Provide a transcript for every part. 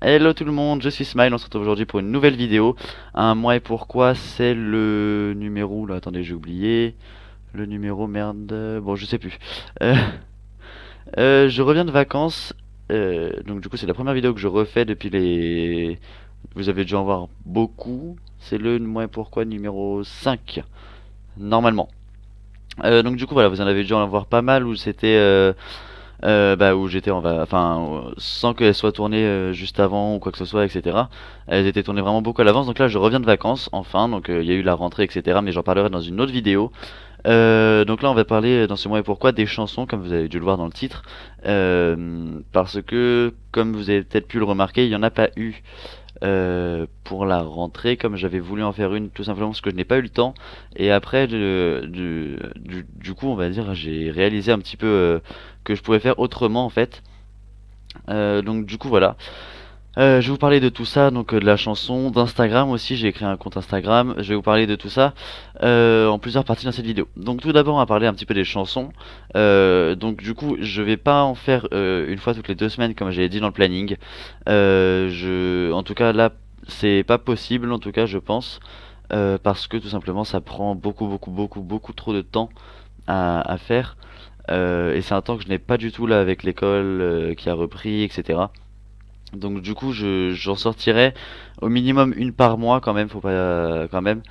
Hello tout le monde, je suis Smile, on se retrouve aujourd'hui pour une nouvelle vidéo. Un mois et pourquoi, c'est le numéro, là attendez j'ai oublié, le numéro merde, bon je sais plus. Euh, je reviens de vacances, donc du coup c'est la première vidéo que je refais depuis les... Vous avez dû en voir beaucoup, c'est le mois et pourquoi numéro 5, normalement. Donc du coup voilà, vous en avez dû en voir pas mal où c'était... bah, où j'étais enfin sans qu'elles soient tournées juste avant ou quoi que ce soit, etc. Elles étaient tournées vraiment beaucoup à l'avance. Donc là je reviens de vacances enfin, donc il y a eu la rentrée, etc. Mais j'en parlerai dans une autre vidéo. Donc là on va parler dans ce mois et pourquoi des chansons, comme vous avez dû le voir dans le titre. Parce que comme vous avez peut-être pu le remarquer, il n'y en a pas eu pour la rentrée, comme j'avais voulu en faire une, tout simplement parce que je n'ai pas eu le temps. Et après, du coup, on va dire, j'ai réalisé un petit peu que je pouvais faire autrement en fait. Donc du coup, voilà. Je vais vous parler de tout ça, donc de la chanson, d'Instagram aussi, j'ai créé un compte Instagram, je vais vous parler de tout ça en plusieurs parties dans cette vidéo. Donc tout d'abord on va parler un petit peu des chansons. Donc du coup je vais pas en faire une fois toutes les 2 semaines comme j'avais dit dans le planning. En tout cas là c'est pas possible en tout cas je pense. Parce que tout simplement ça prend beaucoup trop de temps à faire. Et c'est un temps que je n'ai pas du tout là avec l'école qui a repris, etc. Donc du coup, j'en sortirai au minimum une par mois quand même, faut pas quand même.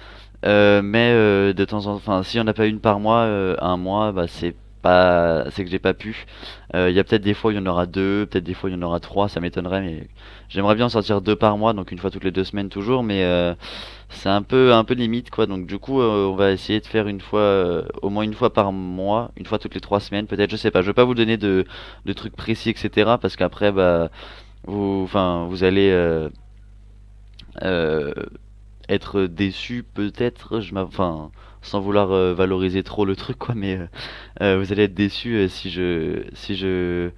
Mais de temps en temps, enfin, si on n'a pas une par mois, un mois, bah c'est que j'ai pas pu. Il y a peut-être des fois où il y en aura deux, peut-être des fois il y en aura trois, ça m'étonnerait, mais j'aimerais bien en sortir deux par mois, donc une fois toutes les 2 semaines toujours, mais c'est un peu limite quoi. Donc du coup, on va essayer de faire une fois, au moins une fois par mois, une fois toutes les 3 semaines, peut-être, je sais pas. Je vais pas vous donner de trucs précis, etc. Parce qu'après, bah vous allez euh, être déçu peut-être, enfin, sans vouloir valoriser trop le truc quoi, mais vous allez être déçu si je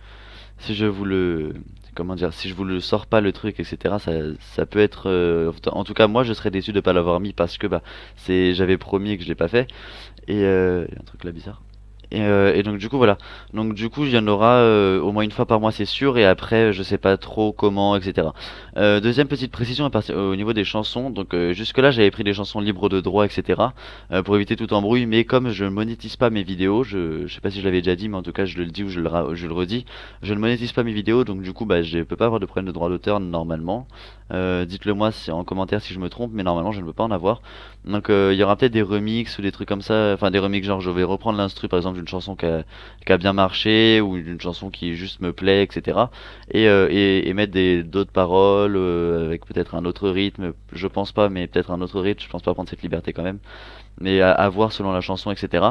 vous le, comment dire, si je vous le sors pas le truc, etc. Ça peut être, en tout cas moi je serais déçu de pas l'avoir mis parce que bah j'avais promis et que je l'ai pas fait. Et y a un truc là bizarre. Et donc du coup voilà. Donc du coup il y en aura au moins une fois par mois c'est sûr et après je sais pas trop comment etc. Deuxième petite précision au niveau des chansons. Donc jusque là j'avais pris des chansons libres de droit etc. Pour éviter tout embrouille. Mais comme je monétise pas mes vidéos, je sais pas si je l'avais déjà dit mais en tout cas je le dis ou je le redis. Je ne monétise pas mes vidéos donc du coup bah je peux pas avoir de problème de droit d'auteur normalement. Dites-le moi en commentaire si je me trompe mais normalement je ne peux pas en avoir. Donc il y aura peut-être des remixes ou des trucs comme ça, enfin des remixes genre je vais reprendre l'instru par exemple d'une chanson qui a bien marché ou d'une chanson qui juste me plaît, etc. Et mettre d'autres paroles avec peut-être un autre rythme, je pense pas, mais peut-être un autre rythme, je pense pas prendre cette liberté quand même, mais à voir selon la chanson, etc.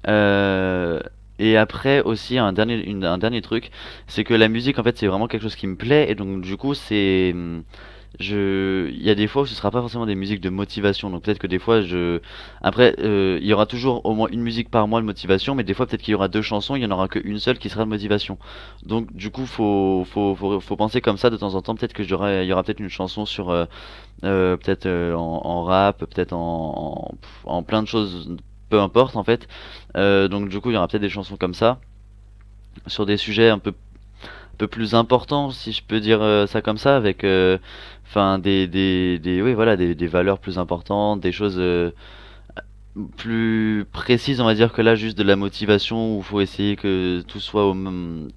Euh, et après aussi un dernier truc, c'est que la musique en fait c'est vraiment quelque chose qui me plaît et donc du coup il y a des fois où ce sera pas forcément des musiques de motivation, donc peut-être que des fois après il y aura toujours au moins une musique par mois de motivation, mais des fois peut-être qu'il y aura deux chansons, il y en aura qu'une seule qui sera de motivation. Donc du coup faut penser comme ça de temps en temps, peut-être que il y aura peut-être une chanson sur peut-être en rap, peut-être en plein de choses, peu importe en fait. Donc du coup il y aura peut-être des chansons comme ça sur des sujets un peu plus important, si je peux dire ça comme ça, avec enfin oui voilà des valeurs plus importantes, des choses plus précises, on va dire que là juste de la motivation où il faut essayer que tout soit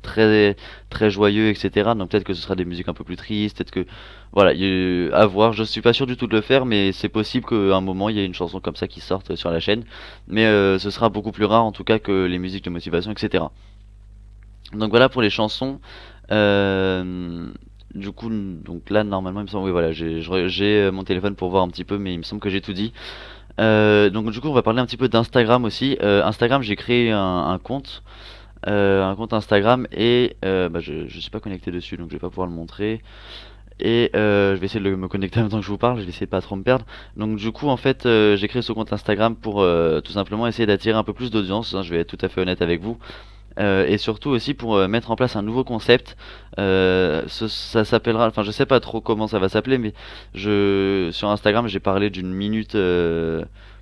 très très joyeux, etc. Donc peut-être que ce sera des musiques un peu plus tristes, peut-être que voilà, à voir. Je suis pas sûr du tout de le faire, mais c'est possible qu'à un moment il y ait une chanson comme ça qui sorte sur la chaîne, mais ce sera beaucoup plus rare en tout cas que les musiques de motivation, etc. Donc voilà pour les chansons. Euh, du coup, donc là normalement il me semble, oui voilà, j'ai mon téléphone pour voir un petit peu, mais il me semble que j'ai tout dit. Donc du coup on va parler un petit peu d'Instagram aussi. Instagram j'ai créé un compte Instagram et bah, je suis pas connecté dessus donc je vais pas pouvoir le montrer. Et je vais essayer de me connecter en même temps que je vous parle, je vais essayer de pas trop me perdre. Donc du coup en fait j'ai créé ce compte Instagram pour tout simplement essayer d'attirer un peu plus d'audience, hein, je vais être tout à fait honnête avec vous. Et surtout aussi pour mettre en place un nouveau concept. Ça s'appellera, enfin je sais pas trop comment ça va s'appeler, mais sur Instagram j'ai parlé d'une minute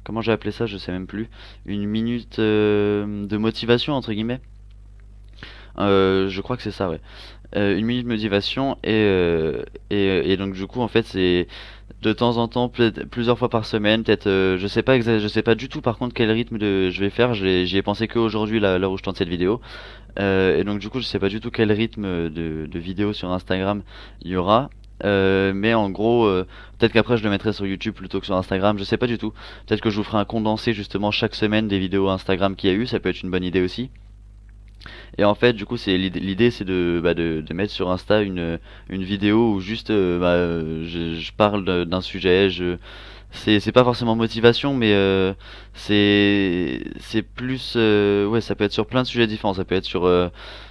comment j'ai appelé ça, je sais même plus, une minute de motivation entre guillemets. Je crois que c'est ça, ouais. Une minute de motivation et donc du coup en fait c'est de temps en temps, peut-être plusieurs fois par semaine, peut-être, je sais pas je sais pas du tout par contre quel rythme je vais faire. J'y ai pensé qu'aujourd'hui, là où je tente cette vidéo. Et donc du coup, je sais pas du tout quel rythme de vidéo sur Instagram il y aura. Mais en gros, peut-être qu'après je le mettrai sur YouTube plutôt que sur Instagram. Je sais pas du tout. Peut-être que je vous ferai un condensé justement chaque semaine des vidéos Instagram qu'il y a eu. Ça peut être une bonne idée aussi. Et en fait, du coup, c'est l'idée, c'est de mettre sur Insta une vidéo où juste je parle d'un sujet. C'est pas forcément motivation, mais c'est plus ouais, ça peut être sur plein de sujets différents. Ça peut être sur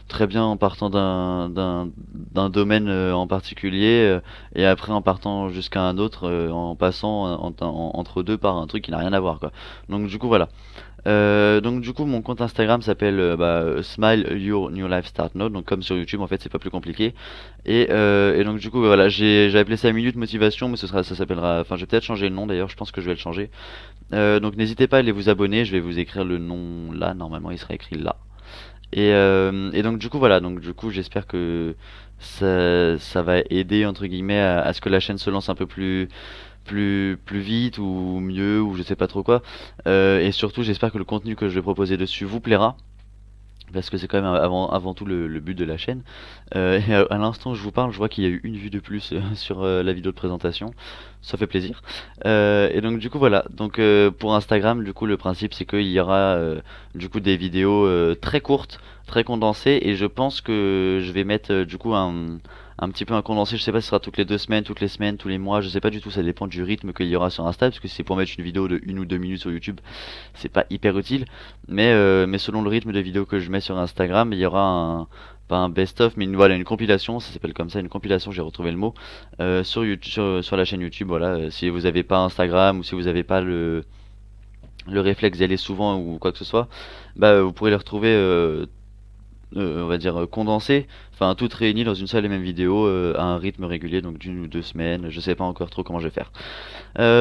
très bien en partant d'un domaine en particulier et après en partant jusqu'à un autre en passant entre deux par un truc qui n'a rien à voir quoi. Donc du coup voilà. Donc du coup mon compte Instagram s'appelle Smile Your New Life Start Now, donc comme sur YouTube en fait c'est pas plus compliqué. Et donc du coup voilà, j'ai appelé ça minute motivation, mais ça s'appellera, enfin je vais peut-être changer le nom d'ailleurs, je pense que je vais le changer. Donc n'hésitez pas à aller vous abonner, je vais vous écrire le nom là, normalement il sera écrit là. Et donc du coup voilà, donc du coup j'espère que ça va aider entre guillemets à ce que la chaîne se lance un peu plus vite ou mieux ou je sais pas trop quoi. Et surtout j'espère que le contenu que je vais proposer dessus vous plaira. Parce que c'est quand même avant tout le but de la chaîne. Et à l'instant où je vous parle, je vois qu'il y a eu une vue de plus sur la vidéo de présentation. Ça fait plaisir. Et donc du coup voilà. Donc pour Instagram, du coup le principe c'est qu'il y aura du coup des vidéos très courtes, très condensées. Et je pense que je vais mettre du coup un petit peu un condensé. Je sais pas si ce sera toutes les 2 semaines, toutes les semaines, tous les mois. Je sais pas du tout. Ça dépend du rythme qu'il y aura sur Insta. Parce que si c'est pour mettre une vidéo de 1 ou 2 minutes sur YouTube, c'est pas hyper utile. Mais selon le rythme de vidéo que je mets sur Instagram, il y aura pas un best-of, mais voilà, une compilation, ça s'appelle comme ça, une compilation, j'ai retrouvé le mot, sur YouTube, sur la chaîne YouTube, voilà, si vous n'avez pas Instagram ou si vous n'avez pas le réflexe d'y aller souvent ou quoi que ce soit, vous pourrez les retrouver, on va dire, condensées, enfin, toutes réunies dans une seule et même vidéo, à un rythme régulier, donc d'1 ou 2 semaines, je sais pas encore trop comment je vais faire.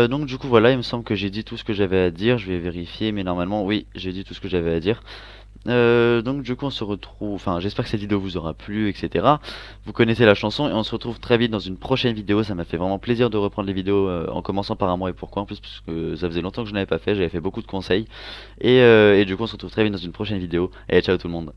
Donc du coup voilà, il me semble que j'ai dit tout ce que j'avais à dire, je vais vérifier, mais normalement oui, j'ai dit tout ce que j'avais à dire. Donc du coup on se retrouve, enfin j'espère que cette vidéo vous aura plu, etc. Vous connaissez la chanson et on se retrouve très vite dans une prochaine vidéo. Ça m'a fait vraiment plaisir de reprendre les vidéos en commençant par un mois et pourquoi en plus parce que ça faisait longtemps que je n'avais pas fait, j'avais fait beaucoup de conseils. Et du coup on se retrouve très vite dans une prochaine vidéo. Et ciao tout le monde.